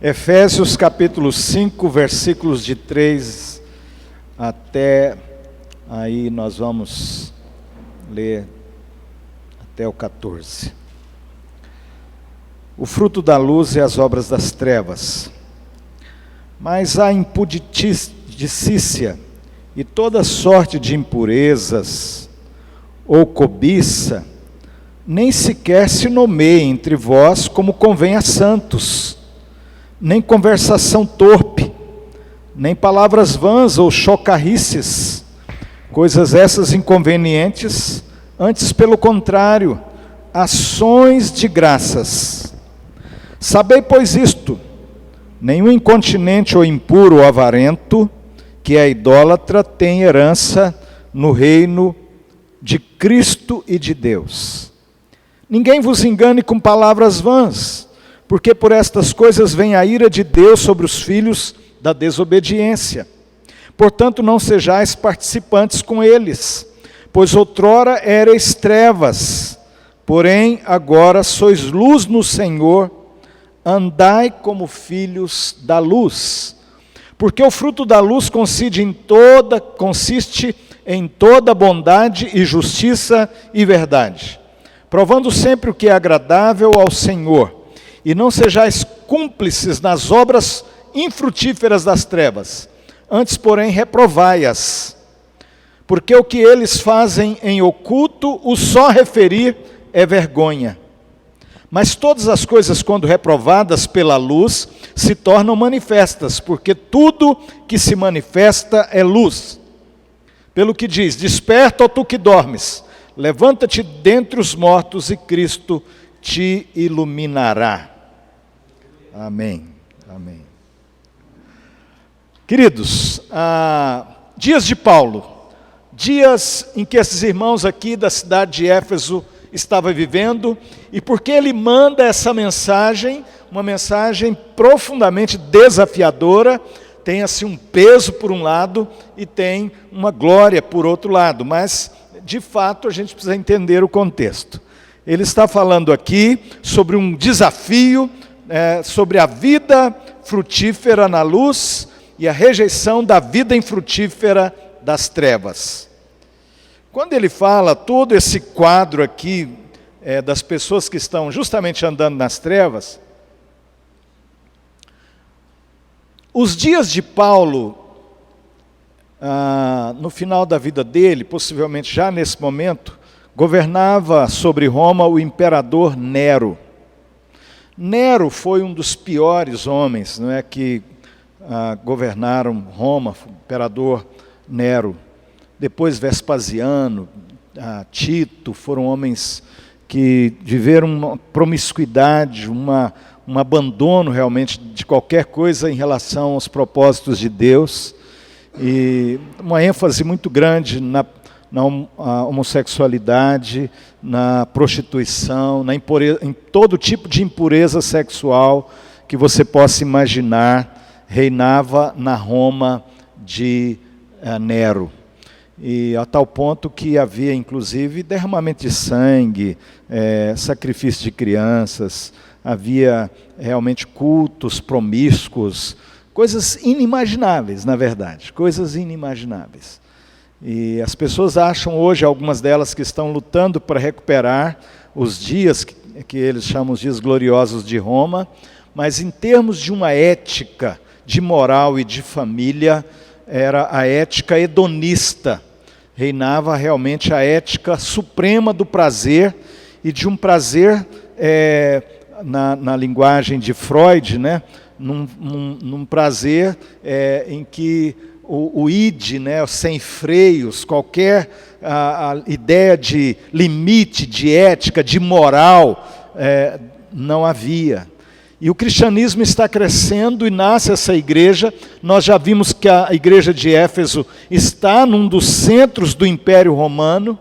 Efésios capítulo 5, versículos de 3 até, aí nós vamos ler até o 14. O fruto da luz é as obras das trevas, mas a impudicícia e toda sorte de impurezas ou cobiça nem sequer se nomeia entre vós como convém a santos, nem conversação torpe, nem palavras vãs ou chocarrices, coisas essas inconvenientes, antes pelo contrário, ações de graças. Sabei, pois, isto: nenhum incontinente ou impuro ou avarento, que é idólatra, tem herança no reino de Cristo e de Deus. Ninguém vos engane com palavras vãs, porque por estas coisas vem a ira de Deus sobre os filhos da desobediência. Portanto, não sejais participantes com eles, pois outrora erais trevas, porém agora sois luz no Senhor, andai como filhos da luz. Porque o fruto da luz consiste em toda bondade e justiça e verdade, provando sempre o que é agradável ao Senhor, e não sejais cúmplices nas obras infrutíferas das trevas, antes, porém, reprovai-as. Porque o que eles fazem em oculto, o só referir é vergonha. Mas todas as coisas, quando reprovadas pela luz, se tornam manifestas, porque tudo que se manifesta é luz. Pelo que diz: desperta, ó tu que dormes, levanta-te dentre os mortos e Cristo te iluminará. Amém, amém. Queridos, dias de Paulo, dias em que esses irmãos aqui da cidade de Éfeso estavam vivendo, e porque ele manda essa mensagem, uma mensagem profundamente desafiadora, tem assim um peso por um lado e tem uma glória por outro lado, mas de fato a gente precisa entender o contexto. Ele está falando aqui sobre um desafio, sobre a vida frutífera na luz e a rejeição da vida infrutífera das trevas. Quando ele fala todo esse quadro aqui das pessoas que estão justamente andando nas trevas, os dias de Paulo, no final da vida dele, possivelmente já nesse momento, governava sobre Roma o imperador Nero. Nero foi um dos piores homens, não é, que governaram Roma, o imperador Nero. Depois Vespasiano, Tito, foram homens que viveram uma promiscuidade, um abandono realmente de qualquer coisa em relação aos propósitos de Deus, e uma ênfase muito grande na homossexualidade, na prostituição, em todo tipo de impureza sexual que você possa imaginar, reinava na Roma de Nero. E a tal ponto que havia inclusive derramamento de sangue, sacrifício de crianças, havia realmente cultos promíscuos, coisas inimagináveis, na verdade, coisas inimagináveis. E as pessoas acham hoje, algumas delas, que estão lutando para recuperar os dias que eles chamam os dias gloriosos de Roma, mas em termos de uma ética, de moral e de família, era a ética hedonista. Reinava realmente a ética suprema do prazer, e de um prazer, na linguagem de Freud, né, num prazer em que o id, né, sem freios, qualquer a ideia de limite, de ética, de moral, não havia. E o cristianismo está crescendo e nasce essa igreja. Nós já vimos que a igreja de Éfeso está num dos centros do Império Romano.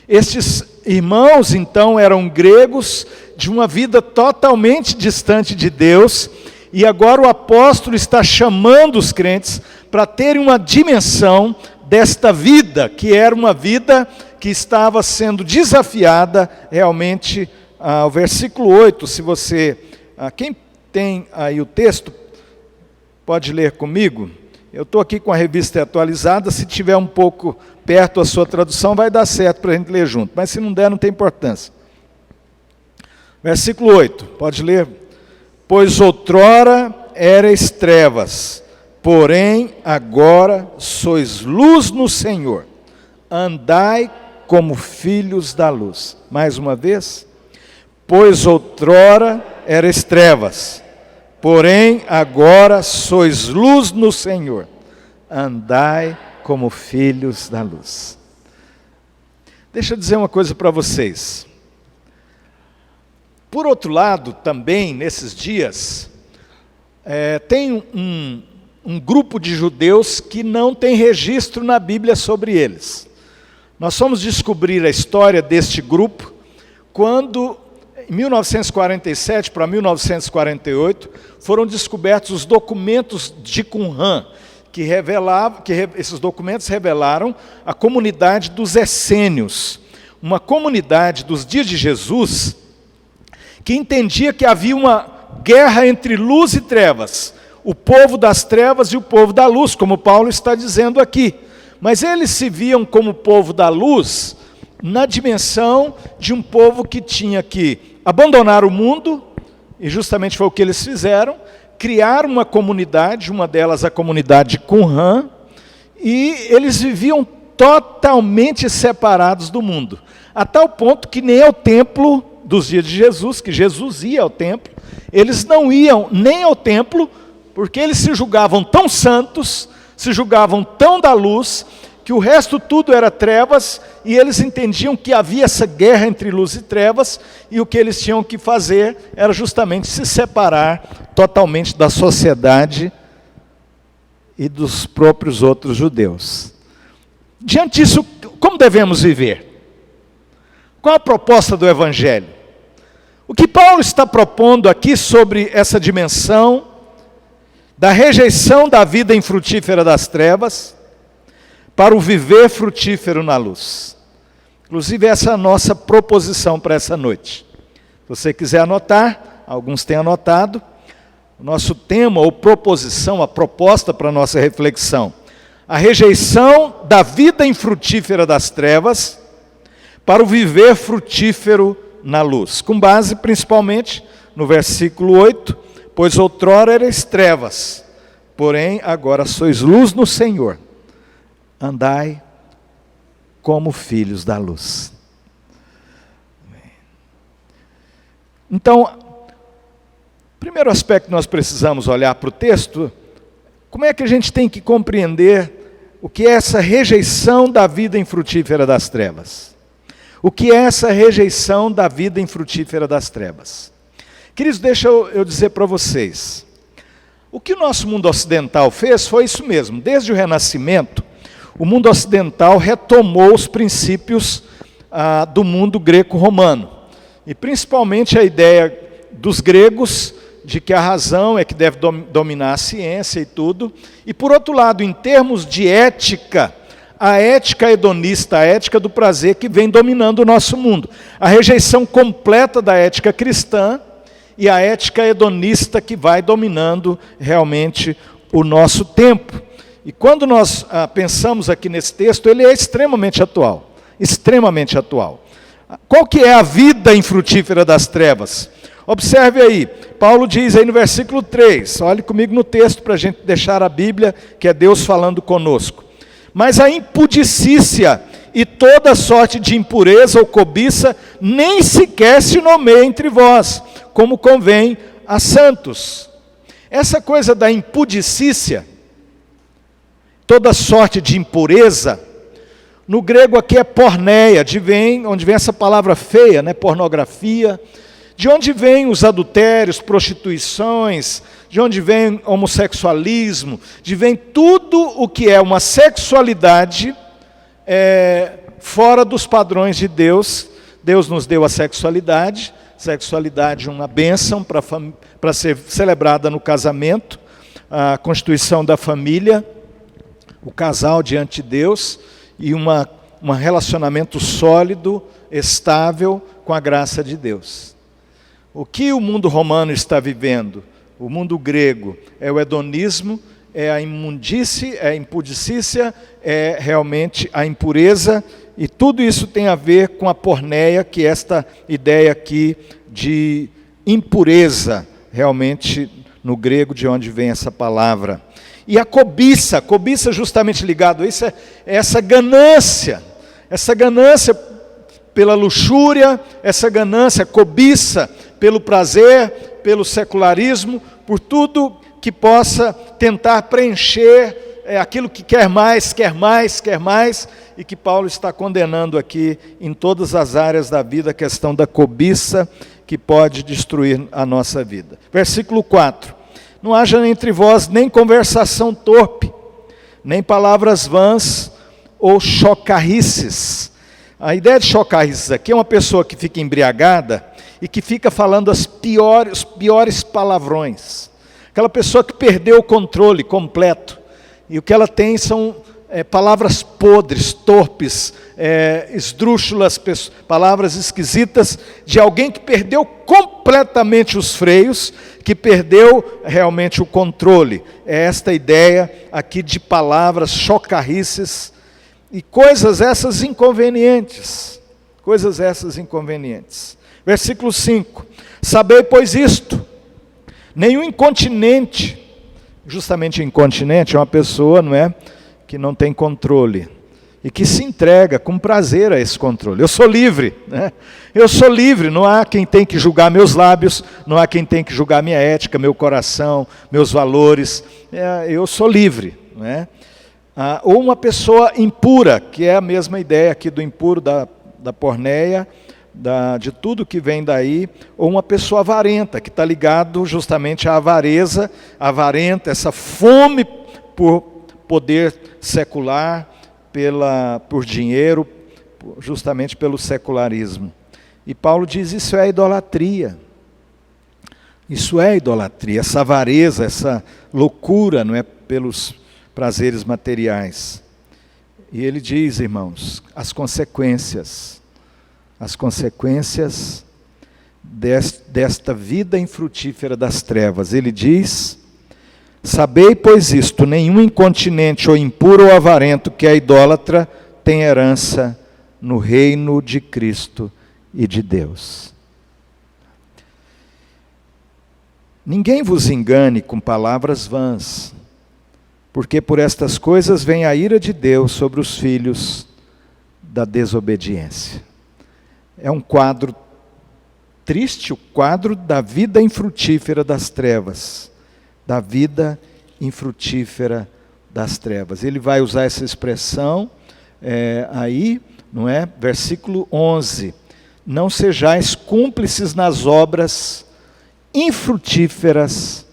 Estes irmãos, então, eram gregos de uma vida totalmente distante de Deus, e agora o apóstolo está chamando os crentes para terem uma dimensão desta vida, que era uma vida que estava sendo desafiada realmente. O versículo 8, se você... quem tem aí o texto, pode ler comigo. Eu estou aqui com a revista atualizada, se tiver um pouco perto a sua tradução, vai dar certo para a gente ler junto, mas se não der, não tem importância. Versículo 8, pode ler? Pois outrora erais trevas, porém agora sois luz no Senhor. Andai como filhos da luz. Mais uma vez. Pois outrora erais trevas, porém agora sois luz no Senhor. Andai como filhos da luz. Deixa eu dizer uma coisa para vocês. Por outro lado, também, nesses dias, tem um grupo de judeus que não tem registro na Bíblia sobre eles. Nós fomos descobrir a história deste grupo quando, em 1947 para 1948, foram descobertos os documentos de Qumran, esses documentos revelaram a comunidade dos essênios, uma comunidade dos dias de Jesus, que entendia que havia uma guerra entre luz e trevas, o povo das trevas e o povo da luz, como Paulo está dizendo aqui. Mas eles se viam como povo da luz na dimensão de um povo que tinha que abandonar o mundo, e justamente foi o que eles fizeram, criar uma comunidade, uma delas a comunidade de Qumran, e eles viviam totalmente separados do mundo, a tal ponto que nem ao templo dos dias de Jesus, que Jesus ia ao templo, eles não iam nem ao templo, porque eles se julgavam tão santos, se julgavam tão da luz, que o resto tudo era trevas, e eles entendiam que havia essa guerra entre luz e trevas, e o que eles tinham que fazer era justamente se separar totalmente da sociedade e dos próprios outros judeus. Diante disso, como devemos viver? Qual a proposta do Evangelho? O que Paulo está propondo aqui sobre essa dimensão da rejeição da vida infrutífera das trevas para o viver frutífero na luz. Inclusive, essa é a nossa proposição para essa noite. Se você quiser anotar, alguns têm anotado, o nosso tema ou proposição, a proposta para a nossa reflexão: a rejeição da vida infrutífera das trevas para o viver frutífero na luz. Com base principalmente no versículo 8, pois outrora erais trevas, porém agora sois luz no Senhor. Andai como filhos da luz. Então, o primeiro aspecto que nós precisamos olhar para o texto, como é que a gente tem que compreender o que é essa rejeição da vida infrutífera das trevas? O que é essa rejeição da vida infrutífera das trevas? Queridos, deixa eu dizer para vocês, o que o nosso mundo ocidental fez foi isso mesmo. Desde o Renascimento, o mundo ocidental retomou os princípios do mundo greco-romano. E principalmente a ideia dos gregos de que a razão é que deve dominar a ciência e tudo. E por outro lado, em termos de ética, a ética hedonista, a ética do prazer que vem dominando o nosso mundo. A rejeição completa da ética cristã e a ética hedonista que vai dominando realmente o nosso tempo. E quando nós pensamos aqui nesse texto, ele é extremamente atual. Extremamente atual. Qual que é a vida infrutífera das trevas? Observe aí, Paulo diz aí no versículo 3, olhe comigo no texto para a gente deixar a Bíblia, que é Deus falando conosco. Mas a impudicícia e toda sorte de impureza ou cobiça nem sequer se nomeia entre vós, como convém a santos. Essa coisa da impudicícia, toda sorte de impureza, no grego aqui é porneia, onde vem essa palavra feia, né, pornografia, de onde vem os adultérios, prostituições, de onde vem homossexualismo, de vem tudo o que é uma sexualidade fora dos padrões de Deus. Deus nos deu a sexualidade uma bênção para ser celebrada no casamento, a constituição da família, o casal diante de Deus e um relacionamento sólido, estável com a graça de Deus. O que o mundo romano está vivendo? o mundo grego, é o hedonismo, é a imundície, é a impudicícia, é realmente a impureza, e tudo isso tem a ver com a porneia, que é esta ideia aqui de impureza, realmente no grego, de onde vem essa palavra. E a cobiça justamente ligado a isso, é essa ganância pela luxúria, essa ganância, cobiça pelo prazer, pelo secularismo, por tudo que possa tentar preencher aquilo que quer mais, e que Paulo está condenando aqui em todas as áreas da vida, a questão da cobiça que pode destruir a nossa vida. Versículo 4. Não haja entre vós nem conversação torpe, nem palavras vãs ou chocarrices. A ideia de chocarrices aqui é uma pessoa que fica embriagada e que fica falando os piores palavrões. Aquela pessoa que perdeu o controle completo. E o que ela tem são palavras podres, torpes, esdrúxulas, palavras esquisitas, de alguém que perdeu completamente os freios, que perdeu realmente o controle. É esta ideia aqui de palavras chocarrices e coisas essas inconvenientes. Versículo 5. Sabei, pois, isto: nenhum incontinente, justamente incontinente é uma pessoa, não é, que não tem controle e que se entrega com prazer a esse controle. Eu sou livre, né? Eu sou livre, não há quem tem que julgar meus lábios, não há quem tem que julgar minha ética, meu coração, meus valores. Eu sou livre, né? Ou uma pessoa impura, que é a mesma ideia aqui do impuro, da porneia, de tudo que vem daí, ou uma pessoa avarenta, que está ligado justamente à avareza, avarenta, essa fome por poder secular, por dinheiro, justamente pelo secularismo. E Paulo diz: isso é idolatria. Isso é idolatria, essa avareza, essa loucura, não é, pelos prazeres materiais. E ele diz, irmãos, as consequências desta vida infrutífera das trevas. Ele diz: sabei, pois, isto: nenhum incontinente ou impuro ou avarento que é idólatra tem herança no reino de Cristo e de Deus. Ninguém vos engane com palavras vãs, porque por estas coisas vem a ira de Deus sobre os filhos da desobediência. É um quadro triste, o quadro da vida infrutífera das trevas. Da vida infrutífera das trevas. Ele vai usar essa expressão aí, não é? Versículo 11. Não sejais cúmplices nas obras infrutíferas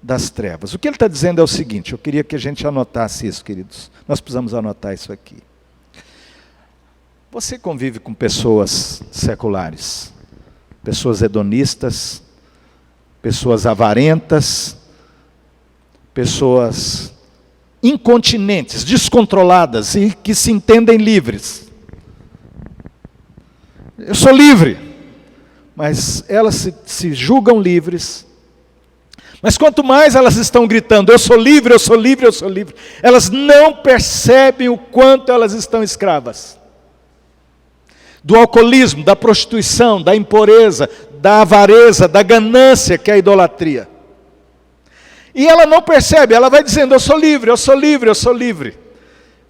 das trevas. O que ele está dizendo é o seguinte, eu queria que a gente anotasse isso, queridos. Nós precisamos anotar isso aqui. Você convive com pessoas seculares, pessoas hedonistas, pessoas avarentas, pessoas incontinentes, descontroladas e que se entendem livres. Eu sou livre, mas elas se julgam livres. Mas quanto mais elas estão gritando, eu sou livre, eu sou livre, eu sou livre, elas não percebem o quanto elas estão escravas. Do alcoolismo, da prostituição, da impureza, da avareza, da ganância, que é a idolatria. E ela não percebe, ela vai dizendo, eu sou livre, eu sou livre, eu sou livre.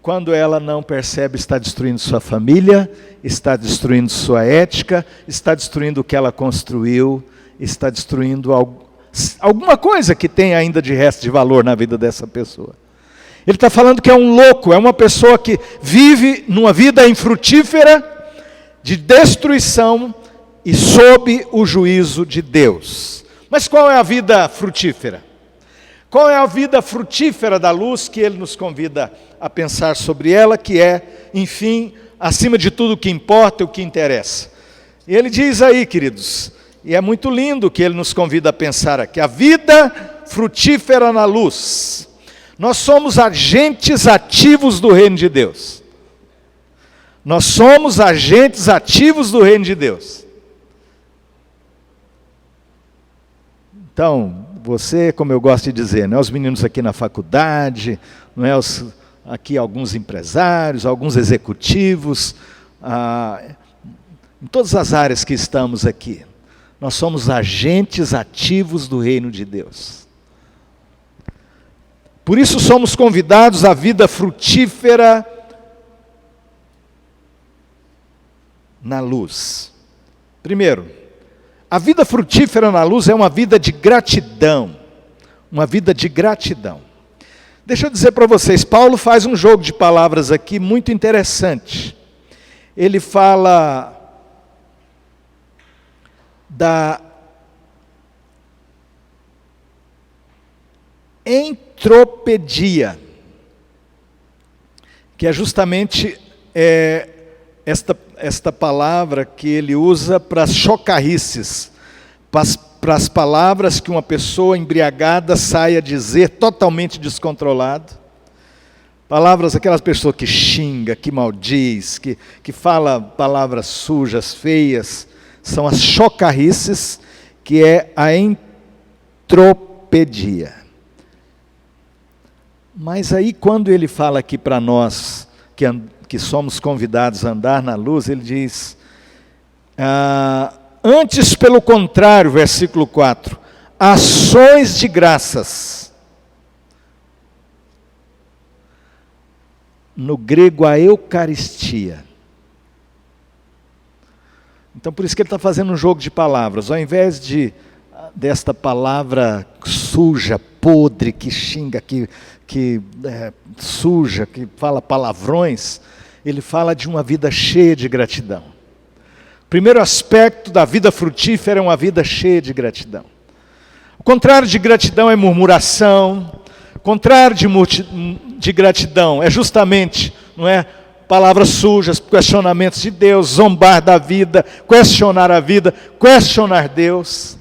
Quando ela não percebe, está destruindo sua família, está destruindo sua ética, está destruindo o que ela construiu, está destruindo alguma coisa que tem ainda de resto de valor na vida dessa pessoa. Ele está falando que é um louco, é uma pessoa que vive numa vida infrutífera, de destruição e sob o juízo de Deus. Mas qual é a vida frutífera? Qual é a vida frutífera da luz que ele nos convida a pensar sobre ela, que é, enfim, acima de tudo o que importa e o que interessa? E ele diz aí, queridos, e é muito lindo que ele nos convida a pensar aqui, a vida frutífera na luz. Nós somos agentes ativos do reino de Deus. Nós somos agentes ativos do reino de Deus. Então, Você, como eu gosto de dizer, né, os meninos aqui na faculdade, não é, aqui alguns empresários, alguns executivos, em todas as áreas que estamos aqui, nós somos agentes ativos do reino de Deus. Por isso somos convidados à vida frutífera na luz. Primeiro, a vida frutífera na luz é uma vida de gratidão. Uma vida de gratidão. Deixa eu dizer para vocês, Paulo faz um jogo de palavras aqui muito interessante. Ele fala da entropedia, que é justamente esta palavra que ele usa para as chocarrices, para as palavras que uma pessoa embriagada sai a dizer totalmente descontrolado. Palavras, aquelas pessoas que xinga, que maldiz, que fala palavras sujas, feias, são as chocarrices, que é a entropedia. Mas aí quando ele fala aqui para nós, que somos convidados a andar na luz, ele diz, antes pelo contrário, versículo 4, ações de graças. No grego, a Eucaristia. Então, por isso que ele está fazendo um jogo de palavras. Ao invés desta palavra suja, podre, que xinga, que suja, que fala palavrões, ele fala de uma vida cheia de gratidão. O primeiro aspecto da vida frutífera é uma vida cheia de gratidão. O contrário de gratidão é murmuração. O contrário de gratidão é justamente, não é, palavras sujas, questionamentos de Deus, zombar da vida, questionar a vida, questionar Deus.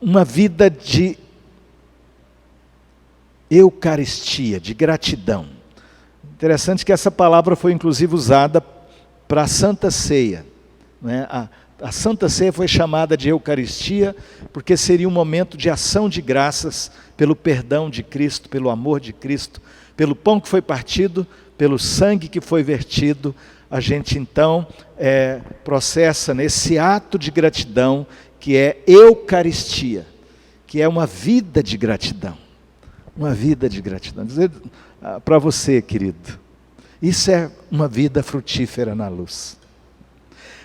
Uma vida de Eucaristia, de gratidão. Interessante que essa palavra foi inclusive usada para a Santa Ceia. Né? A Santa Ceia foi chamada de Eucaristia porque seria um momento de ação de graças pelo perdão de Cristo, pelo amor de Cristo, pelo pão que foi partido, pelo sangue que foi vertido. A gente então processa nesse ato de gratidão que é Eucaristia, que é uma vida de gratidão. Uma vida de gratidão. Dizer para você, querido, isso é uma vida frutífera na luz.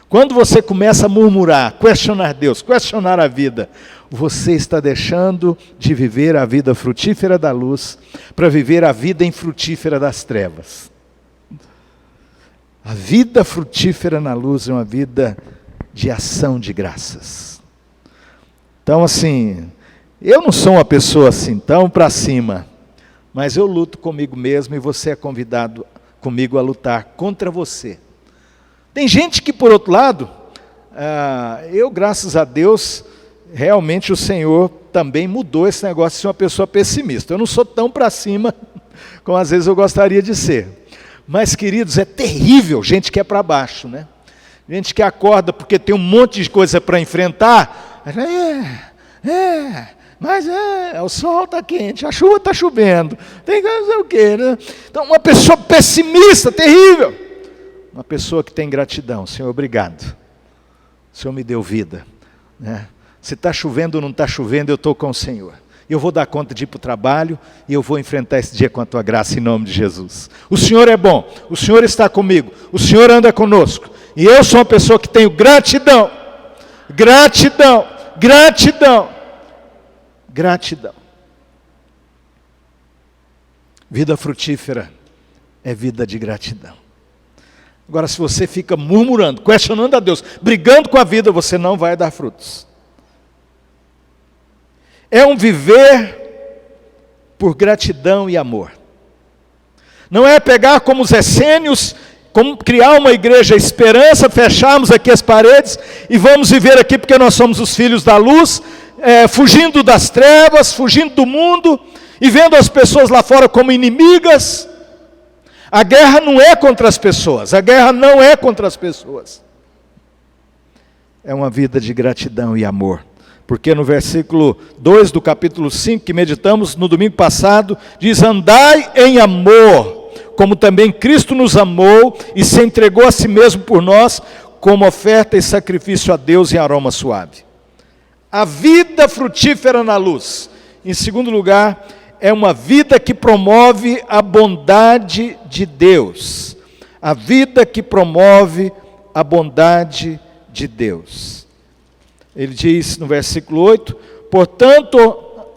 Quando você começa a murmurar, questionar Deus, questionar a vida, você está deixando de viver a vida frutífera da luz para viver a vida infrutífera das trevas. A vida frutífera na luz é uma vida de ação de graças. Então, assim, eu não sou uma pessoa assim tão para cima, mas eu luto comigo mesmo e você é convidado comigo a lutar contra você. Tem gente que, por outro lado, eu, graças a Deus, realmente o Senhor também mudou esse negócio de ser uma pessoa pessimista. Eu não sou tão para cima como às vezes eu gostaria de ser. Mas, queridos, é terrível gente que é para baixo, né? Gente que acorda porque tem um monte de coisa para enfrentar. Mas o sol está quente, a chuva está chovendo, tem que fazer o quê, né? Então, uma pessoa pessimista, terrível. Uma pessoa que tem gratidão, Senhor, obrigado. O Senhor me deu vida. Né? Se está chovendo ou não está chovendo, eu estou com o Senhor. Eu vou dar conta de ir para o trabalho e eu vou enfrentar esse dia com a Tua graça em nome de Jesus. O Senhor é bom, o Senhor está comigo, o Senhor anda conosco. E eu sou uma pessoa que tenho gratidão, gratidão, gratidão, gratidão. Vida frutífera é vida de gratidão. Agora, se você fica murmurando, questionando a Deus, brigando com a vida, você não vai dar frutos. É um viver por gratidão e amor. Não é pegar como os essênios, como criar uma igreja esperança, fecharmos aqui as paredes e vamos viver aqui porque nós somos os filhos da luz, fugindo das trevas, fugindo do mundo e vendo as pessoas lá fora como inimigas. A guerra não é contra as pessoas, a guerra não é contra as pessoas. é uma vida de gratidão e amor. Porque no versículo 2 do capítulo 5, que meditamos no domingo passado, diz: andai em amor, como também Cristo nos amou e se entregou a si mesmo por nós, como oferta e sacrifício a Deus em aroma suave. A vida frutífera na luz. Em segundo lugar, é uma vida que promove a bondade de Deus. A vida que promove a bondade de Deus. Ele diz no versículo 8: portanto,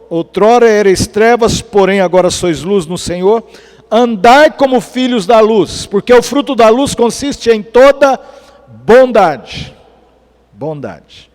outrora erais trevas, porém agora sois luz no Senhor. Andai como filhos da luz, porque o fruto da luz consiste em toda bondade. Bondade.